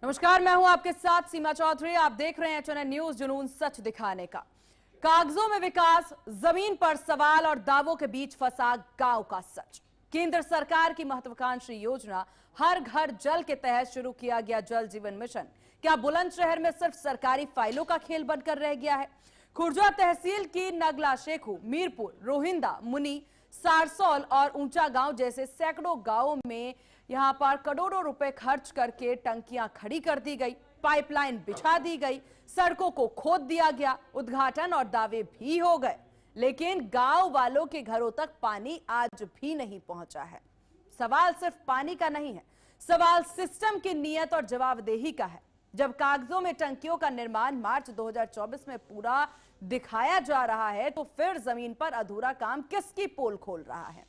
नमस्कार, मैं हूं आपके साथ सीमा चौधरी। आप देख रहे हैं चैनल न्यूज, जुनून सच दिखाने का। कागजों में विकास, जमीन पर सवाल और दावों के बीच फंसा गांव का सच। केंद्र सरकार की महत्वाकांक्षी योजना हर घर जल के तहत शुरू किया गया जल जीवन मिशन क्या बुलंदशहर में सिर्फ सरकारी फाइलों का खेल बनकर रह गया है? खुर्जा तहसील की नगला शेखू, मीरपुर, रोहिंदा, मुनी, सारसौल और ऊंचा गांव जैसे सैकड़ों गांवों में यहां पर करोड़ों रुपए खर्च करके टंकियां खड़ी कर दी गई, पाइपलाइन बिछा दी गई, सड़कों को खोद दिया गया, उद्घाटन और दावे भी हो गए, लेकिन गांव वालों के घरों तक पानी आज भी नहीं पहुंचा है। सवाल सिर्फ पानी का नहीं है, सवाल सिस्टम की नीयत और जवाबदेही का है। जब कागजों में टंकियों का निर्माण मार्च 2024 में पूरा दिखाया जा रहा है, तो फिर जमीन पर अधूरा काम किसकी पोल खोल रहा है?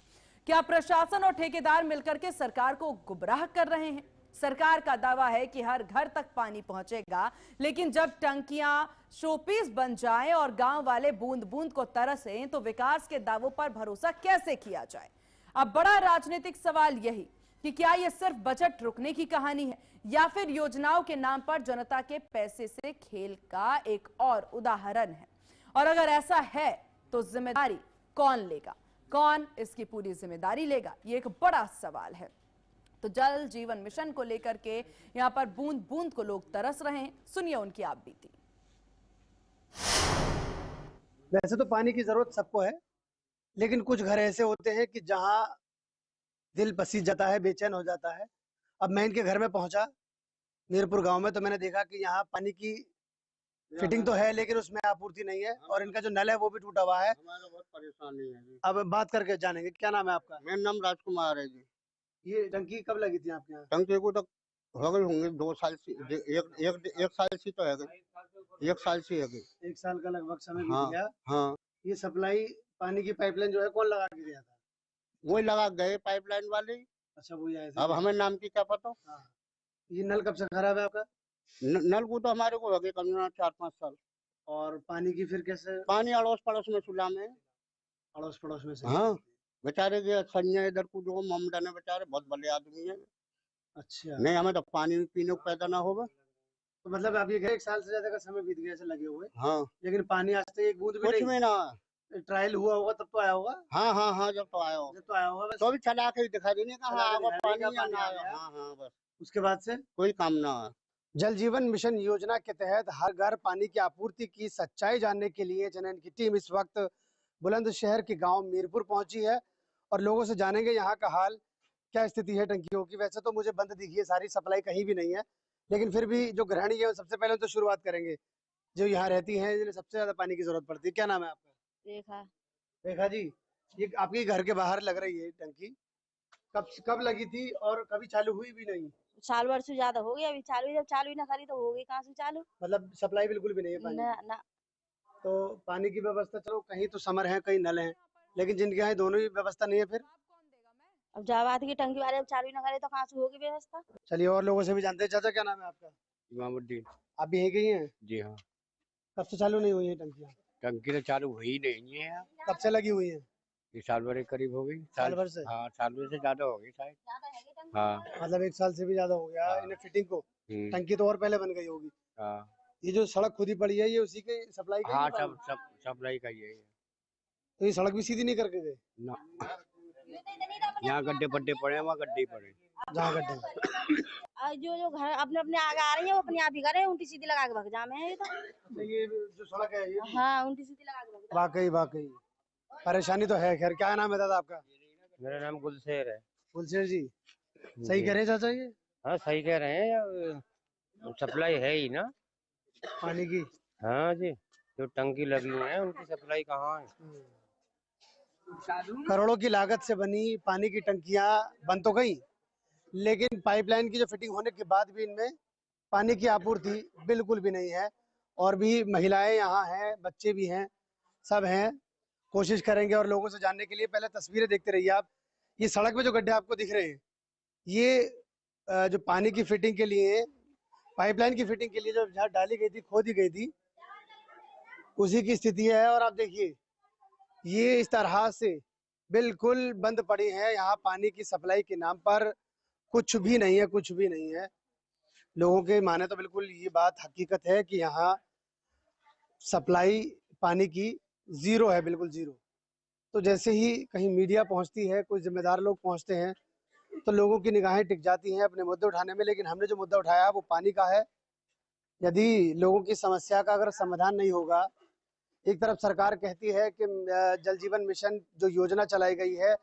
क्या प्रशासन और ठेकेदार मिलकर के सरकार को गुमराह कर रहे हैं? सरकार का दावा है कि हर घर तक पानी पहुंचेगा, लेकिन जब टंकियां शोपीस बन जाएं और गांव वाले बूंद बूंद को तरसें, तो विकास के दावों पर भरोसा कैसे किया जाए? अब बड़ा राजनीतिक सवाल यही कि क्या यह सिर्फ बजट रुकने की कहानी है या फिर योजनाओं के नाम पर जनता के पैसे से खेल का एक और उदाहरण है? और अगर ऐसा है तो जिम्मेदारी कौन लेगा? कौन इसकी पूरी जिम्मेदारी लेगा? ये एक बड़ा सवाल है। तो जल जीवन मिशन को लेकर के यहां पर बूंद बूंद को लोग तरस रहे हैं। सुनिए उनकी आप बीती। वैसे तो पानी की जरूरत सबको है, लेकिन कुछ घर ऐसे होते हैं कि जहां दिल पसीज जाता है, बेचैन हो जाता है। अब मैं इनके घर में पहुंचा मीरपुर गांव में, तो मैंने देखा कि यहाँ पानी की फिटिंग तो है, लेकिन उसमें आपूर्ति नहीं है और इनका जो नल है वो भी टूटा हुआ है। हमारा बहुत परेशानी है जी। अब बात करके जानेंगे। क्या नाम है आपका? मेरा नाम राजकुमार है जी। ये टंकी कब लगी थी आपके यहाँ? टंकी को तो हो गई होंगे 2 साल से, एक साल से तो है गई, 1 साल से है गई। 1 साल का लगभग समय हाँ बीत गया। हाँ, ये सप्लाई पानी की पाइपलाइन जो है कौन लगा के दिया था? वही लगा गए पाइपलाइन वाले। अच्छा, वो आए थे। अब हमें नाम की क्या पता। हाँ। ये नल कब से खराब है आपका? नल को तो हमारे को हो गए कम से कम 4-5 साल। और पानी की फिर कैसे? पानी अड़ोस पड़ोस में सुला में। अड़ोस पड़ोस में से? हाँ, बेचारे के संजय इधर को जो ममता ने, बेचारे बहुत भले आदमी है। अच्छा, नहीं, हमें तो पानी पीने को पैदा ना होगा। तो मतलब आप ये कह रहे 1 साल से ज्यादा का समय बीत गया ऐसे लगे हुए, हाँ, लेकिन पानी आज तक एक बूंद भी कुछ नहीं? भी ना। ट्रायल हुआ होगा तब तो आया होगा। हाँ हाँ हाँ, जब तो आया हो जब तो आया होगा बस। तो भी चला के दिखा देने का, चला हाँ के आगा दिखाने का पानी या पानी ना आ आया। गया। हाँ हाँ, बस उसके बाद से कोई काम ना है। जल जीवन मिशन योजना के तहत हर घर पानी की आपूर्ति की सच्चाई जानने के लिए जनन की टीम इस वक्त बुलंदशहर के गांव मीरपुर पहुंची है और लोगों से जानेंगे यहाँ का हाल, क्या स्थिति है टंकियों की। वैसे तो मुझे बंद दिखी है, सारी सप्लाई कहीं भी नहीं है, लेकिन फिर भी जो गृहिणी है सबसे पहले तो शुरुआत करेंगे, जो यहाँ रहती हैं, जिन्हें सबसे ज्यादा पानी की जरूरत पड़ती है। क्या नाम है आपका? रेखा। रेखा जी, ये आपके घर के बाहर लग रही है टंकी, कब कब लगी थी और कभी चालू हुई भी नहीं? साल भर से ज्यादा हो गया, अभी चालू जब चालू ही ना करी तो हो गई कहाँ से चालू? मतलब सप्लाई बिल्कुल भी नहीं है पानी ना की? ना। तो पानी की व्यवस्था, चलो कहीं तो समर है, कहीं नल है, लेकिन जिनके यहाँ दोनों ही व्यवस्था नहीं है फिर? अब जब बात की टंकी वाले अब चालू ही ना करे तो कहाँ से होगी व्यवस्था? चलिए और लोगों से भी जानते हैं। चाचा, क्या नाम है आपका? इमामुद्दीन। आप भी यहीं गई हैं? जी हाँ, कब से चालू नहीं हुई है टंकियाँ? टंकी तो चालू हुई नहीं है। कब से लगी हुई है? ये साल भर के करीब हो गई। साल भर से? हाँ, साल भर से ज्यादा हो गई शायद। हाँ। मतलब 1 साल से भी ज्यादा हो गया हाँ। इन्हें फिटिंग को। हम्म, टंकी तो और पहले बन गई होगी। हाँ ये जो सड़क खुदी पड़ी है, ये उसी के सप्लाई का ही हाँ, है पानी? सब सप्लाई का ही है ये। तो ये सड़क भी सीधी नहीं करके गए? ना, यहाँ गड्ढे पड्डे पड़े हैं, वहाँ गड्ढे ही पड़े। जहाँ गड्ढे। जो घर अपने अपने आगे आ रही है वो अपने आप ही करे, उल्टी सीधी लगा के भग जामे है ये तो। अच्छा, ये जो सड़क है ये? हाँ, उल्टी सीधी लगा के भग जामे। वाकई वाकई परेशानी तो है। खैर, क्या नाम है दादा आपका? मेरा नाम गुलशेर है। गुलशेर जी, सही कह रहे हैं चाचा ये? हाँ, सही कह रहे हैं यार, सप्लाई है ही ना पानी की? हाँ जी, जो टंकी लगी हुई है उनकी सप्लाई कहाँ है? करोड़ों की लागत से बनी पानी की टंकियां बन तो गई, लेकिन पाइपलाइन की जो फिटिंग होने के बाद भी इनमें पानी की आपूर्ति बिल्कुल भी नहीं है। और भी महिलाएं यहाँ हैं, बच्चे भी हैं, सब हैं। कोशिश करेंगे और लोगों से जानने के लिए। पहले तस्वीरें देखते रहिए आप। ये सड़क में जो गड्ढे आपको दिख रहे हैं, ये जो पानी की फिटिंग के लिए, पाइपलाइन की फिटिंग के लिए जो जहाँ डाली गई थी, खोदी गई थी, उसी की स्थिति है। और आप देखिए, ये इस तरह से बिल्कुल बंद पड़ी है। यहाँ पानी की सप्लाई के नाम पर कुछ भी नहीं है, कुछ भी नहीं है। लोगों के माने तो बिल्कुल ये बात हकीकत है कि यहाँ सप्लाई पानी की जीरो है, बिल्कुल जीरो। तो जैसे ही कहीं मीडिया पहुंचती है, कोई जिम्मेदार लोग पहुंचते हैं, तो लोगों की निगाहें टिक जाती हैं अपने मुद्दे उठाने में। लेकिन हमने जो मुद्दा उठाया वो पानी का है। यदि लोगों की समस्या का अगर समाधान नहीं होगा, एक तरफ सरकार कहती है कि जल जीवन मिशन जो योजना चलाई गई है,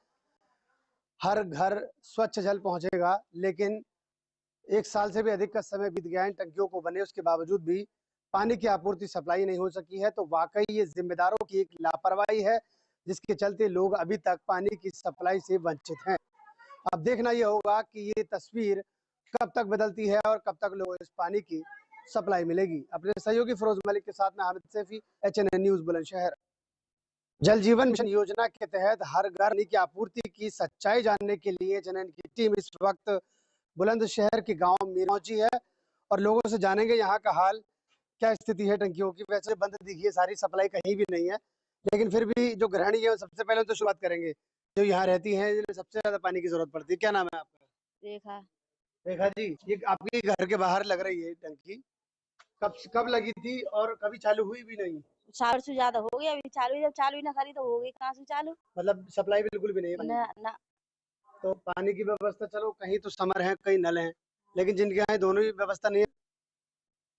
हर घर स्वच्छ जल पहुंचेगा, लेकिन 1 साल से भी अधिक का समय बीत गया है टंकियों को बने, उसके बावजूद भी पानी की आपूर्ति सप्लाई नहीं हो सकी है। तो वाकई ये जिम्मेदारों की एक लापरवाही है, जिसके चलते लोग अभी तक पानी की सप्लाई से वंचित हैं। अब देखना ये होगा कि ये तस्वीर कब तक बदलती है और कब तक लोगों को इस पानी की सप्लाई मिलेगी। अपने सहयोगी फिरोज मलिक के साथ में हामिद सैफी, HNN न्यूज बुलंदशहर। जल जीवन मिशन योजना के तहत हर घर पानी की आपूर्ति की सच्चाई जानने के लिए HNN की टीम इस वक्त बुलंदशहर के गांव में पहुंची है और लोगों से जानेंगे यहाँ का हाल, क्या स्थिति है टंकियों की। वैसे बंद दिखी है, सारी सप्लाई कहीं भी नहीं है, लेकिन फिर भी जो गृहिणी है सबसे पहले तो शुरुआत करेंगे, जो यहाँ रहती हैं, जिन्हें सबसे ज्यादा पानी की जरूरत पड़ती है। क्या नाम है आपका? रेखा। रेखा जी, ये आपके घर के बाहर लग रही है टंकी, कब लगी थी और कभी चालू हुई भी नहीं? 4 से ज्यादा हो गया, अभी चालू, जब चालू ही ना करी तो हो गई कहाँ से चालू। मतलब सप्लाई बिल्कुल भी नहीं है पानी ना की। ना। तो पानी की व्यवस्था, चलो कहीं तो समर है, कहीं नल है, लेकिन जिनके यहाँ दोनों ही व्यवस्था नहीं है।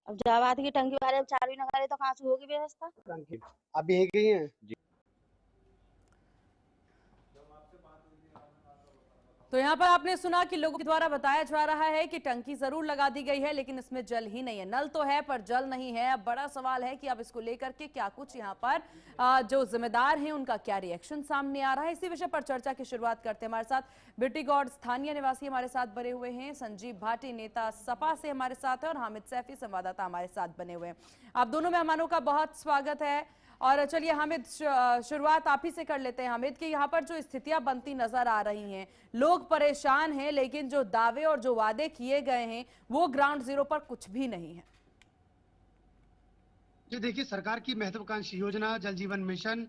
अब जब बात की टंकी वाले जब चालू ही ना करे तो कहाँ से होगी व्यवस्था। टंकी आप यहीं गई हैं? तो यहाँ पर आपने सुना कि लोगों के द्वारा बताया जा रहा है कि टंकी जरूर लगा दी गई है, लेकिन इसमें जल ही नहीं है। नल तो है पर जल नहीं है। अब बड़ा सवाल है कि अब इसको लेकर के क्या कुछ यहाँ पर जो जिम्मेदार हैं उनका क्या रिएक्शन सामने आ रहा है। इसी विषय पर चर्चा की शुरुआत करते हैं। हमारे साथ बिट्टी गौड़ स्थानीय निवासी हमारे साथ बने हुए हैं, संजीव भाटी नेता सपा से हमारे साथ है और हामिद सैफी संवाददाता हमारे साथ बने हुए हैं। आप दोनों मेहमानों का बहुत स्वागत है। और चलिए हामिद, शुरुआत आप ही से कर लेते हैं। हामिद, कि यहाँ पर जो स्थितियां बनती नजर आ रही हैं, लोग परेशान हैं, लेकिन जो दावे और जो वादे किए गए हैं वो ग्राउंड जीरो पर कुछ भी नहीं है। जी देखिए, सरकार की महत्वाकांक्षी योजना जल जीवन मिशन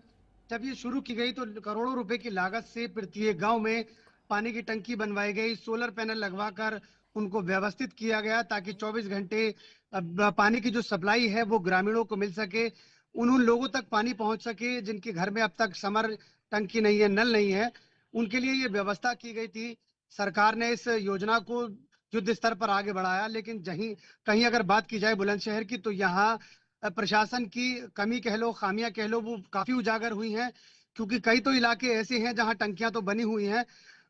जब ये शुरू की गई तो करोड़ों रुपए की लागत से प्रत्येक गांव में पानी की टंकी बनवाई गई, सोलर पैनल लगवाकर उनको व्यवस्थित किया गया ताकि 24 घंटे पानी की जो सप्लाई है वो ग्रामीणों को मिल सके, उन लोगों तक पानी पहुंच सके जिनके घर में अब तक समर टंकी नहीं है, नल नहीं है, उनके लिए ये व्यवस्था की गई थी। सरकार ने इस योजना को युद्ध स्तर पर आगे बढ़ाया, लेकिन कहीं अगर बात की जाए बुलंदशहर की तो यहाँ प्रशासन की कमी कह लो, खामियां कह लो, वो काफी उजागर हुई हैं। क्योंकि कई तो इलाके ऐसे हैं जहां टंकियां तो बनी हुई हैं,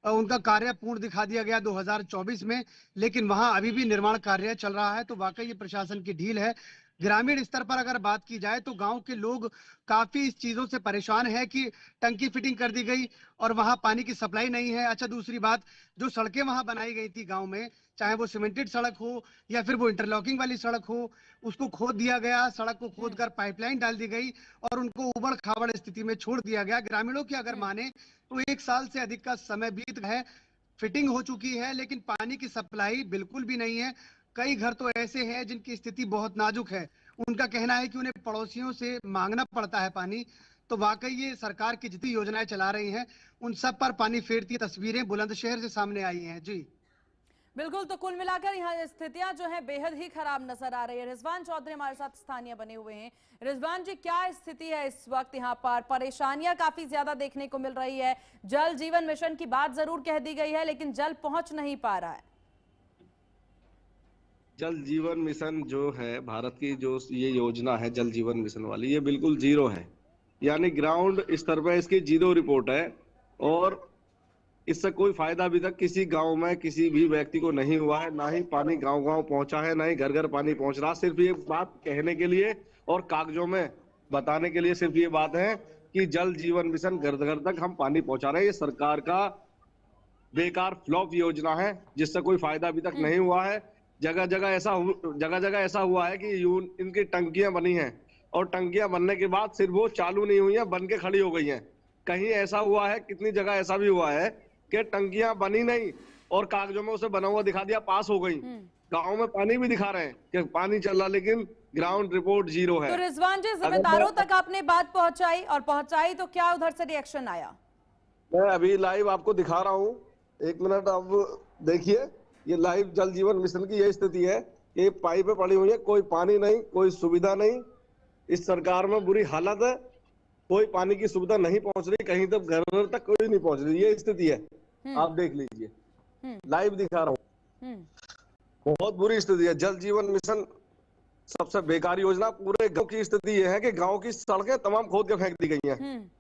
उनका कार्य पूर्ण दिखा दिया गया 2024 में, लेकिन वहां अभी भी निर्माण कार्य चल रहा है। तो वाकई ये प्रशासन की ढील है। ग्रामीण स्तर पर अगर बात की जाए तो गांव के लोग काफी इस चीजों से परेशान है कि टंकी फिटिंग कर दी गई और वहां पानी की सप्लाई नहीं है। अच्छा, दूसरी बात, जो सड़कें वहां बनाई गई थी गांव में, चाहे वो सीमेंटेड सड़क हो या फिर वो इंटरलॉकिंग वाली सड़क हो, उसको खोद दिया गया, सड़क को खोद कर पाइपलाइन डाल दी गई और उनको उबड़ खाबड़ स्थिति में छोड़ दिया गया। ग्रामीणों की अगर माने तो 1 साल से अधिक का समय बीत गया है, फिटिंग हो चुकी है, लेकिन पानी की सप्लाई बिल्कुल भी नहीं है। कई घर तो ऐसे हैं जिनकी स्थिति बहुत नाजुक है, उनका कहना है कि उन्हें पड़ोसियों से मांगना पड़ता है पानी। तो वाकई ये सरकार की जितनी योजनाएं चला रही हैं उन सब पर पानी फेरती तस्वीरें बुलंदशहर से सामने आई हैं। जी बिल्कुल, तो कुल मिलाकर यहाँ स्थितियां जो हैं बेहद ही खराब नजर आ रही है। रिजवान चौधरी हमारे साथ स्थानीय बने हुए हैं। रिजवान जी, क्या स्थिति है इस वक्त? यहाँ पर परेशानियां काफी ज्यादा देखने को मिल रही है। जल जीवन मिशन की बात जरूर कह दी गई है, लेकिन जल पहुंच नहीं पा रहा है। जल जीवन मिशन जो है, भारत की जो ये योजना है जल जीवन मिशन वाली, ये बिल्कुल जीरो है। यानी ग्राउंड स्तर पर इसकी जीरो रिपोर्ट है और इससे कोई फायदा अभी तक किसी गांव में किसी भी व्यक्ति को नहीं हुआ है। ना ही पानी गांव गांव पहुंचा है, ना ही घर घर पानी पहुंच रहा। सिर्फ ये बात कहने के लिए और कागजों में बताने के लिए सिर्फ ये बात है कि जल जीवन मिशन घर घर तक हम पानी पहुंचा रहे हैं। ये सरकार का बेकार फ्लॉप योजना है जिससे कोई फायदा अभी तक नहीं हुआ है। जगह जगह ऐसा हुआ है कि इनकी टंकियां बनी हैं और टंकियां बनने के बाद सिर्फ वो चालू नहीं हुई हैं, बन के खड़ी हो गई हैं। कहीं ऐसा हुआ है, कितनी जगह ऐसा भी हुआ है कि टंकियां बनी नहीं और कागजों में उसे बना हुआ दिखा दिया, पास हो गई। गांव में पानी भी दिखा रहे हैं कि पानी चल रहा, लेकिन ग्राउंड रिपोर्ट जीरो है। तो रिजवान जी, जिम्मेदारों तक आपने बात पहुंचाई और पहुंचाई तो क्या उधर से रिएक्शन आया? मैं अभी लाइव आपको दिखा रहा हूँ, 1 मिनट आप देखिए। ये लाइव जल जीवन मिशन की यही स्थिति है ये पाइपें पड़ी हुई है, कोई पानी नहीं, कोई सुविधा नहीं। इस सरकार में बुरी हालत है, कोई पानी की सुविधा नहीं पहुंच रही, कहीं तक घर तक कोई नहीं पहुंच रही। ये स्थिति है, आप देख लीजिए, लाइव दिखा रहा हूँ। बहुत बुरी स्थिति है। जल जीवन मिशन सबसे बेकार योजना। पूरे गांव की स्थिति ये है कि गांव की सड़कें तमाम खोद के फेंक दी गई हैं।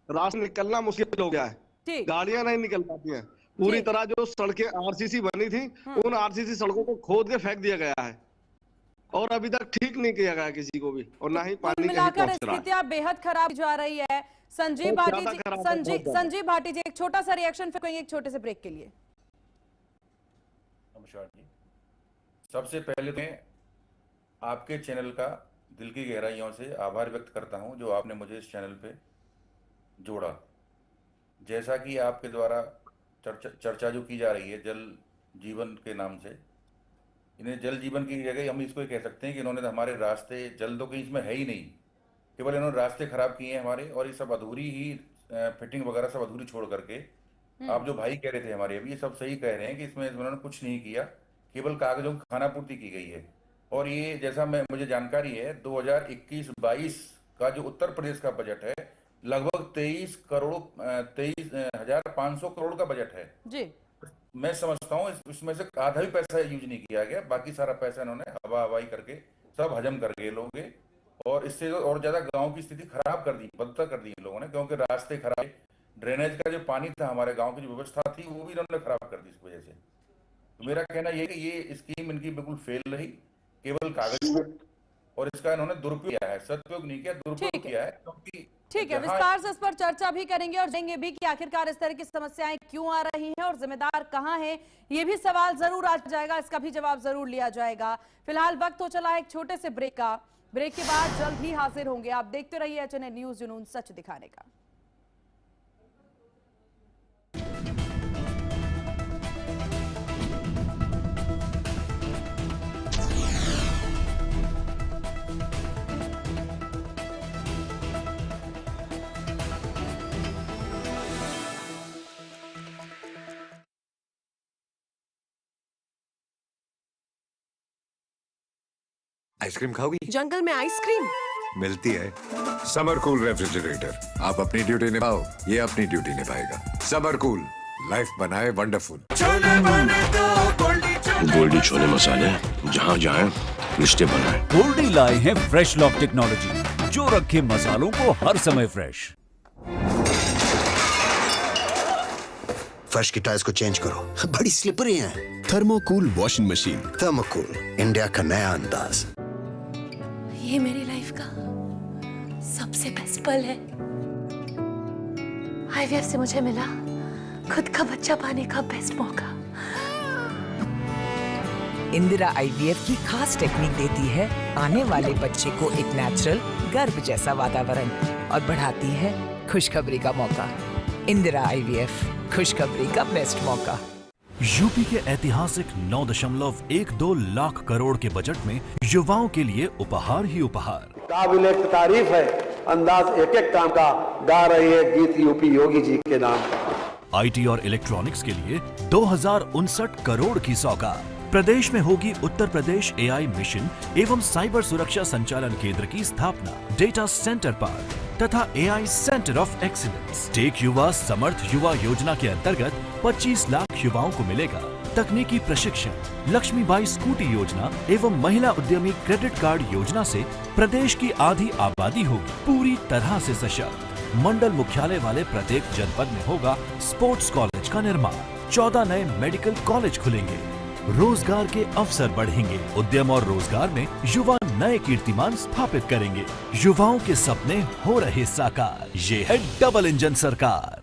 रास्ता निकलना मुश्किल हो गया है, गाड़ियां नहीं निकल पाती हैं। पूरी तरह जो सड़कें आरसीसी बनी थी, उन आरसीसी सड़कों को खोद के फेंक दिया गया है और अभी तक ठीक नहीं किया गया किसी को भी, और ना ही पानी मिलाकर स्थितियां बेहद खराब जा रही है। संजीव भाटी जी एक छोटा सा रिएक्शन फिर करेंगे एक छोटे से ब्रेक के लिए। नमस्कार जी, सबसे पहले मैं आपके चैनल का दिल की गहराइयों से आभार व्यक्त करता हूं जो आपने मुझे इस चैनल पे जोड़ा। जैसा कि आपके द्वारा चर्चा जो की जा रही है जल जीवन के नाम से, इन्हें जल जीवन की जगह हम इसको कह सकते हैं कि इन्होंने हमारे रास्ते, जल तो कहीं इसमें है ही नहीं, केवल इन्होंने रास्ते खराब किए हैं हमारे, और ये सब अधूरी ही फिटिंग वगैरह सब अधूरी छोड़ करके, आप जो भाई कह रहे थे हमारे अभी, ये सब सही कह रहे हैं कि इसमें इन्होंने कुछ नहीं किया, केवल कागजों की खानापूर्ति की गई है। और ये जैसा मुझे जानकारी है 2021-22 का जो उत्तर प्रदेश का बजट है लगभग 23,500 करोड़ का बजट है जी। मैं समझता हूँ इसमें से आधा भी पैसा यूज नहीं किया गया, बाकी सारा पैसा इन्होंने हवाई करके सब हजम कर गए लोग, और इससे और ज्यादा गांव की स्थिति खराब कर दी, बदतर कर दी इन लोगों ने, क्योंकि रास्ते खराब, ड्रेनेज का जो पानी था हमारे गांव की जो व्यवस्था थी वो भी इन्होंने खराब कर दी इस वजह से। तो मेरा कहना यह कि ये स्कीम इनकी बिल्कुल फेल रही, केवल कागज पर, और इसका इन्होंने दुरुपयोग किया है, सदुपयोग नहीं किया, दुरुपयोग किया है। क्योंकि ठीक है, विस्तार से इस पर चर्चा भी करेंगे और देंगे भी कि आखिरकार इस तरह की समस्याएं क्यों आ रही हैं और जिम्मेदार कहां हैं। ये भी सवाल जरूर आ जाएगा, इसका भी जवाब जरूर लिया जाएगा। फिलहाल वक्त हो चला एक छोटे से ब्रेक का। ब्रेक के बाद जल्द ही हाजिर होंगे। आप देखते रहिए एचएनए न्यूज़, जुनून सच दिखाने का। आइसक्रीम खाओगी? जंगल में आइसक्रीम मिलती है। समर कूल रेफ्रिजरेटर, आप अपनी ड्यूटी निभाओ, ये अपनी ड्यूटी निभाएगा। समर कूल, लाइफ बनाए वंडरफुल। गोल्डी छोले मसाले, जहाँ जाए रिश्ते बनाए। गोल्डी लाए हैं फ्रेश लॉक टेक्नोलॉजी, जो रखे मसालों को हर समय फ्रेश। फर्श की टाइल्स को चेंज करो, बड़ी स्लिपरी हैं। थर्मोकूल वॉशिंग मशीन, थर्मोकूल, इंडिया का नया अंदाज। ये मेरी लाइफ का सबसे बेस्ट पल है। आईवीएफ से मुझे मिला खुद का बच्चा पाने का बेस्ट मौका। इंदिरा आईवीएफ की खास टेक्निक देती है आने वाले बच्चे को एक नेचुरल गर्भ जैसा वातावरण और बढ़ाती है खुशखबरी का मौका। इंदिरा आईवीएफ, खुशखबरी का बेस्ट मौका। यूपी के ऐतिहासिक 9.12 लाख करोड़ के बजट में युवाओं के लिए उपहार ही उपहार। काबिले तारीफ है, अंदाज एक एक काम का गा रही है गीत यूपी योगी जी के नाम का। आईटी और इलेक्ट्रॉनिक्स के लिए 2059 करोड़ की सौगात। प्रदेश में होगी उत्तर प्रदेश एआई मिशन एवं साइबर सुरक्षा संचालन केंद्र की स्थापना, डेटा सेंटर पार्क तथा AI centre of excellence. Tech युवा समर्थ युवा योजना के अंतर्गत 25 लाख युवाओं को मिलेगा तकनीकी प्रशिक्षण। लक्ष्मीबाई स्कूटी योजना एवं महिला उद्यमी क्रेडिट कार्ड योजना से प्रदेश की आधी आबादी होगी पूरी तरह से सशक्त। मंडल मुख्यालय वाले प्रत्येक जनपद में होगा स्पोर्ट्स कॉलेज का निर्माण। 14 नए मेडिकल कॉलेज खुलेंगे। रोजगार के अवसर बढ़ेंगे। उद्यम और रोजगार में युवा नए कीर्तिमान स्थापित करेंगे। युवाओं के सपने हो रहे साकार। ये है डबल इंजन सरकार।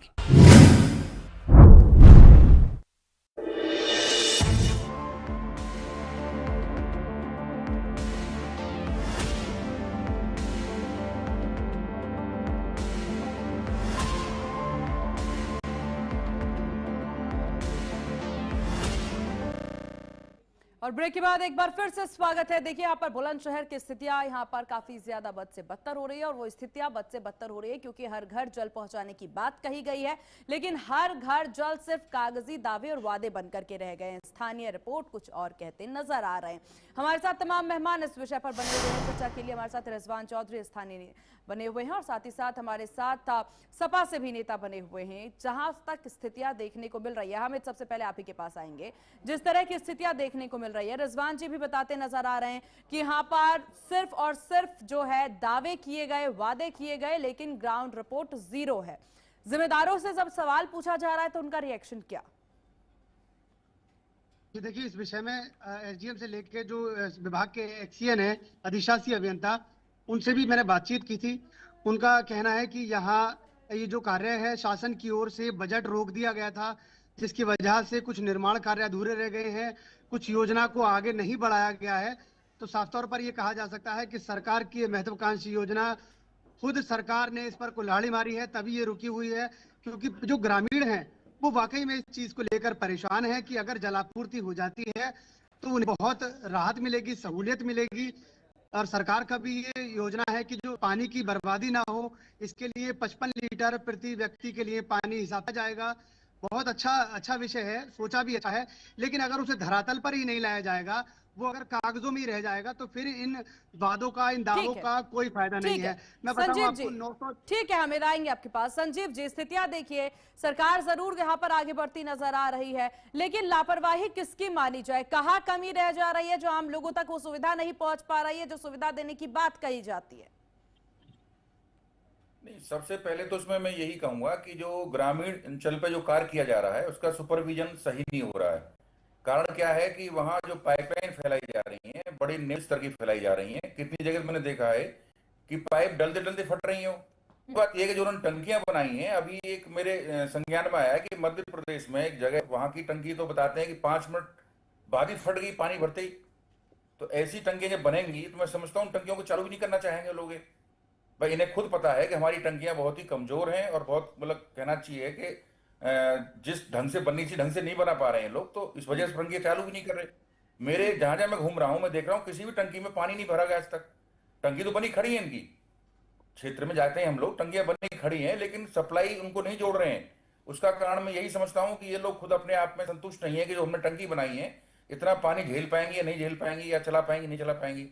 और ब्रेक के बाद एक बार फिर से स्वागत है। देखिए यहाँ पर बुलंदशहर की स्थितियां यहाँ पर काफी ज्यादा बद से बदतर हो रही है और वो स्थितियां बद से बदतर हो रही है क्योंकि हर घर जल पहुंचाने की बात कही गई है, लेकिन हर घर जल सिर्फ कागजी दावे और वादे बनकर के रह गए हैं। स्थानीय रिपोर्ट कुछ और कहते नजर आ रहे हैं। हमारे साथ तमाम मेहमान इस विषय पर बने हुए हैं चर्चा के लिए। हमारे साथ रिजवान चौधरी स्थानीय बने हुए हैं और साथ ही साथ हमारे साथ सपा से भी नेता बने हुए हैं। जहां तक स्थितियां देखने को मिल रही है, हम सबसे पहले आप ही के पास आएंगे। जिस तरह की स्थितियां देखने को मिल रही है, रिजवान जी भी बताते नजर आ रहे हैं कि यहाँ पर सिर्फ और सिर्फ जो है दावे किए गए, वादे किए गए, लेकिन ग्राउंड रिपोर्ट जीरो है। जिम्मेदारों से जब सवाल पूछा जा रहा है तो उनका रिएक्शन क्या? देखिए, इस विषय में एसडीएम से लेकर जो विभाग के एक्सीएन है, अधिशासी अभियंता, उनसे भी मैंने बातचीत की थी। उनका कहना है कि यहाँ ये जो कार्य है, शासन की ओर से बजट रोक दिया गया था, जिसकी वजह से कुछ निर्माण कार्य अधूरे रह गए हैं, कुछ योजना को आगे नहीं बढ़ाया गया है। तो साफ तौर पर यह कहा जा सकता है कि सरकार की महत्वाकांक्षी योजना, खुद सरकार ने इस पर कुल्हाड़ी मारी है, तभी ये रुकी हुई है। क्योंकि जो ग्रामीण हैं वो वाकई में इस चीज को लेकर परेशान है कि अगर जलापूर्ति हो जाती है तो उन्हें बहुत राहत मिलेगी, सहूलियत मिलेगी। और सरकार का भी ये योजना है कि जो पानी की बर्बादी ना हो, इसके लिए 55 लीटर प्रति व्यक्ति के लिए पानी हिसाबा जाएगा। बहुत अच्छा विषय है, सोचा भी अच्छा है, लेकिन अगर उसे धरातल पर ही नहीं लाया जाएगा, वो अगर कागजों में ही रह जाएगा, तो फिर इन वादों का, इन दावों का कोई फायदा नहीं है। मैं बताऊं आपको 900। ठीक है, हम आएंगे आपके पास। संजीव जी, स्थितियां देखिए, सरकार जरूर यहाँ पर आगे बढ़ती नजर आ रही है, लेकिन लापरवाही किसकी मानी जाए? कहाँ कमी रह जा रही है जो आम लोगों तक वो सुविधा नहीं पहुंच पा रही है, जो सुविधा देने की बात कही जाती है? नहीं, सबसे पहले तो उसमें मैं यही कहूंगा कि जो ग्रामीण अंचल पे जो कार्य किया जा रहा है उसका सुपरविजन सही नहीं हो रहा है। कारण क्या है कि वहां जो पाइपलाइन फैलाई जा रही है, बड़ी निम्न स्तर की फैलाई जा रही है। कितनी जगह मैंने देखा है कि पाइप डलते डलते फट रही हो। बात यह कि जो उन्होंने टंकियां बनाई हैं, अभी एक मेरे संज्ञान में आया कि मध्य प्रदेश में एक जगह वहां की टंकी तो बताते हैं कि 5 मिनट बाद ही फट गई पानी भरते ही। तो ऐसी टंकियां जब बनेंगी तो मैं समझता हूँ टंकियों को चालू भी नहीं करना चाहेंगे लोग। भाई, इन्हें खुद पता है कि हमारी टंकियां बहुत ही कमजोर हैं और बहुत, मतलब कहना चाहिए कि जिस ढंग से बननी चाहिए ढंग से नहीं बना पा रहे हैं लोग, तो इस वजह से टंकियां चालू भी नहीं कर रहे। मेरे जहां जहां मैं घूम रहा हूं, मैं देख रहा हूं किसी भी टंकी में पानी नहीं भरा गया आज तक। टंकी तो बनी खड़ी है, इनकी क्षेत्र में जाते हैं हम लोग, टंकियां बनी खड़ी हैं, लेकिन सप्लाई उनको नहीं जोड़ रहे हैं। उसका कारण मैं यही समझता हूं कि ये लोग खुद अपने आप में संतुष्ट नहीं है कि जो हमने टंकी बनाई है इतना पानी झेल पाएंगे या नहीं झेल पाएंगी, या चला पाएंगी नहीं चला पाएंगी।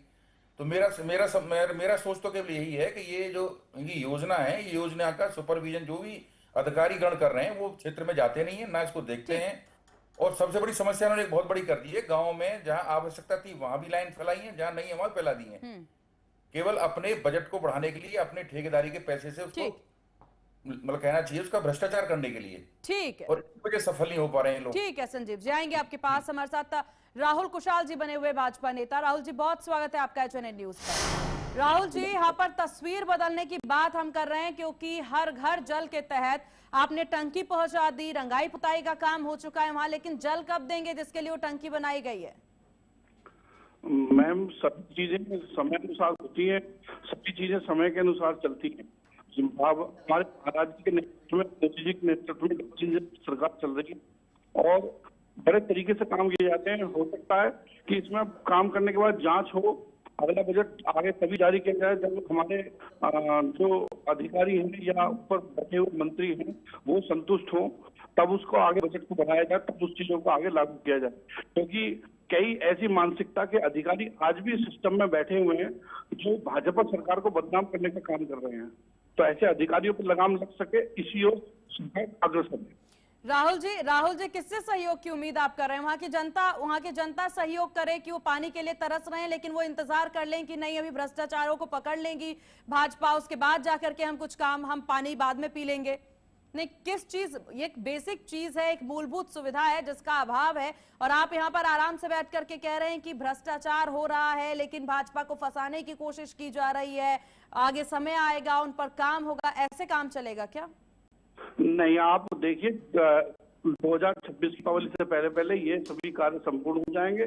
तो मेरा सोच तो केवल यही है कि ये जो इनकी योजना है, ये योजना का सुपरविजन जो भी अधिकारी गण कर रहे हैं वो क्षेत्र में जाते नहीं है, ना इसको देखते हैं। और सबसे बड़ी समस्या उन्होंने एक बहुत बड़ी कर दी है, गांव में जहां आवश्यकता थी वहां भी लाइन फैलाई है, जहां नहीं है वहां फैला दी है, केवल अपने बजट को बढ़ाने के लिए, अपने ठेकेदारी के पैसे से उसको, मतलब कहना चाहिए उसका भ्रष्टाचार करने के लिए। ठीक है, और इस वजह सफल नहीं हो पा रहे हैं लोग। ठीक है संजीव जी, आएंगे आपके पास। हमारे साथ राहुल कुशाल जी बने हुए भाजपा नेता। राहुल जी, बहुत स्वागत है आपका HNN न्यूज पर। राहुल जी, यहाँ पर तस्वीर बदलने की बात हम कर रहे हैं क्योंकि हर घर जल के तहत आपने टंकी पहुंचा दी, रंगाई पुताई का काम हो चुका है वहां, लेकिन जल कब देंगे जिसके लिए वो टंकी बनाई गई है? मैम, सब चीजें समय अनुसार होती है, सभी चीजें समय के अनुसार चलती है। हमारे महाराज जी के नेतृत्व में, मोदी जी के नेतृत्व में सरकार चल रही है और बड़े तरीके से काम किए जाते हैं। हो सकता है कि इसमें काम करने के बाद जांच हो, अगला बजट आगे तभी जारी किया जाए जब हमारे जो अधिकारी हैं या ऊपर बैठे हुए मंत्री हैं वो संतुष्ट हों, तब उसको आगे बजट को बढ़ाया जाए, तब उस चीजों को आगे लागू किया जाए। क्योंकि कई ऐसी मानसिकता के अधिकारी आज भी सिस्टम में बैठे हुए हैं जो भाजपा सरकार को बदनाम करने का काम कर रहे हैं। तो ऐसे अधिकारियों पर लगाम लग सके, इसी ओर सरकार अग्रसर है। राहुल जी, किससे सहयोग की उम्मीद आप कर रहे हैं? वहाँ की जनता सहयोग करे कि वो पानी के लिए तरस रहे हैं, लेकिन वो इंतजार कर लें कि नहीं अभी भ्रष्टाचारों को पकड़ लेंगी भाजपा, उसके बाद जाकर के हम पानी बाद में पी लेंगे। नहीं, किस चीज, ये एक बेसिक चीज है, एक मूलभूत सुविधा है जिसका अभाव है, और आप यहाँ पर आराम से बैठ करके कह रहे हैं कि भ्रष्टाचार हो रहा है, लेकिन भाजपा को फंसाने की कोशिश की जा रही है, आगे समय आएगा उन पर काम होगा। ऐसे काम चलेगा क्या? नहीं, आप देखिए 2026 दीपावली से पहले ये सभी कार्य संपूर्ण हो जाएंगे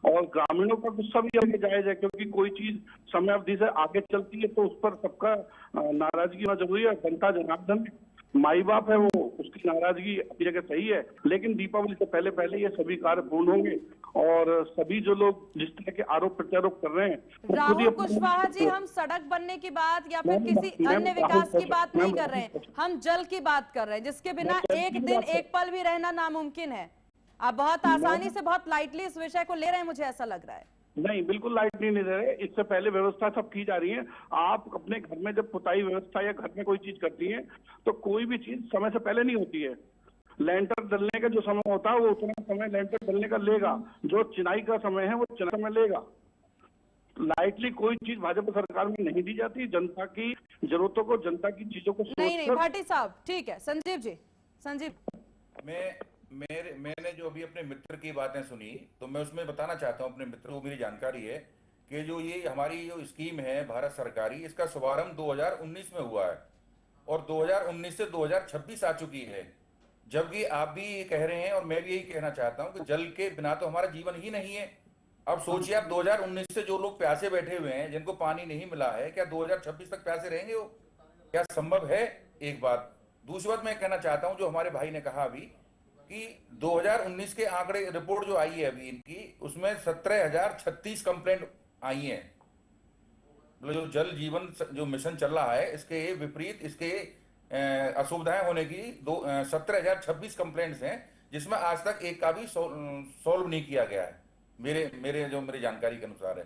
और ग्रामीणों का गुस्सा भी आगे जायज है, क्योंकि कोई चीज समय अवधि से आगे चलती है तो उस पर सबका नाराजगी होना जरूरी है। जनता जनार्दन माई बाप है, वो उसकी आपकी नाराजगी अपनी जगह सही है, लेकिन दीपावली से पहले पहले ये सभी कार्य पूर्ण होंगे और सभी जो लोग जिस तरह के आरोप प्रत्यारोप कर रहे हैं वो खुद ही राहुल कुशवाहा जी, हम सड़क बनने की बात या फिर किसी अन्य विकास की बात नहीं कर रहे हैं, हम जल की बात कर रहे हैं, जिसके बिना एक दिन एक पल भी रहना नामुमकिन है। आप बहुत आसानी से, बहुत लाइटली इस विषय को ले रहे हैं, मुझे ऐसा लग रहा है। नहीं, बिल्कुल लाइट नहीं ले रहे। इससे पहले व्यवस्था सब की जा रही है। आप अपने घर में जब पुताई व्यवस्था या घर में कोई चीज करती है तो कोई भी चीज समय से पहले नहीं होती है। लैंटर डलने का जो समय होता है वो उतना समय लैंटर डलने का लेगा, जो चिनाई का समय है वो चिनाई समय लेगा। लाइटली कोई चीज भाजपा सरकार में नहीं दी जाती। जनता की जरूरतों को, जनता की चीजों को नहीं भाटी साहब, ठीक है। संजीव जी, संजीव, मैंने जो अभी अपने मित्र की बातें सुनी तो मैं उसमें बताना चाहता हूं अपने मित्र को, मेरी जानकारी है कि जो ये हमारी जो स्कीम है भारत सरकारी, इसका शुभारंभ 2019 में हुआ है और 2019 से 2026 आ चुकी है। जबकि आप भी ये कह रहे हैं और मैं भी यही कहना चाहता हूं कि जल के बिना तो हमारा जीवन ही नहीं है। अब सोचिए आप 2019 से जो लोग प्यासे बैठे हुए हैं, जिनको पानी नहीं मिला है, क्या 2026 तक प्यासे रहेंगे वो? क्या संभव है? एक बात। दूसरी बात मैं कहना चाहता हूं, जो हमारे भाई ने कहा अभी कि 2019 के आंकड़े रिपोर्ट जो आई है अभी इनकी, उसमें 17,036 कंप्लेंट आई हैं। मतलब जो जल जीवन जो मिशन चल रहा है इसके विपरीत, इसके असुविधाएं होने की 17,026 कंप्लेंट्स हैं, जिसमें आज तक एक का भी सॉल्व नहीं किया गया है, मेरी जानकारी के अनुसार है।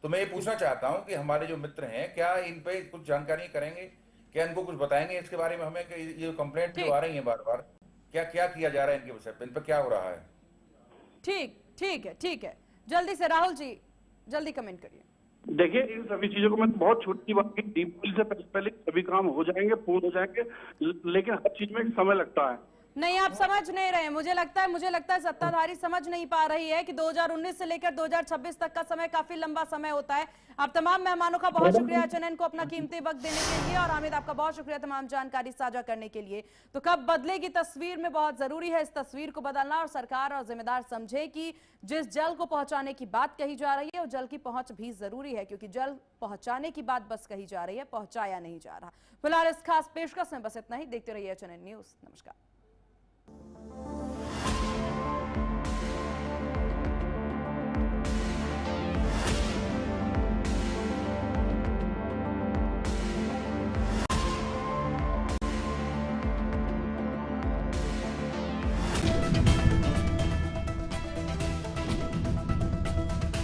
तो मैं ये पूछना चाहता हूं कि हमारे जो मित्र हैं, क्या इन पे कुछ जानकारी करेंगे, क्या इनको कुछ बताएंगे इसके बारे में हमें कि ये कंप्लेंट जो आ रही है बार बार, क्या क्या किया जा रहा है इनके विषय पे, इन पर क्या हो रहा है? ठीक है। जल्दी से राहुल जी, जल्दी कमेंट करिए। देखिए, इन सभी चीजों को मैं बहुत छोटी बात की, दीपावली से पहले सभी काम हो जाएंगे, पूर्ण हो जाएंगे, लेकिन हर चीज में समय लगता है। नहीं, आप समझ नहीं रहे। मुझे लगता है सत्ताधारी समझ नहीं पा रही है कि 2019 से लेकर 2026 तक का समय काफी लंबा समय होता है। आप तमाम मेहमानों का बहुत शुक्रिया, चनन को अपना कीमती वक्त देने के लिए, और हामिद आपका बहुत शुक्रिया तमाम जानकारी साझा करने के लिए। तो कब बदलेगी तस्वीर में बहुत जरूरी है इस तस्वीर को बदलना, और सरकार और जिम्मेदार समझे कि जिस जल को पहुंचाने की बात कही जा रही है वो जल की पहुंच भी जरूरी है, क्योंकि जल पहुंचाने की बात बस कही जा रही है, पहुंचाया नहीं जा रहा। फिलहाल इस खास पेशकश में बस इतना ही। देखते रहिए चनन न्यूज। नमस्कार।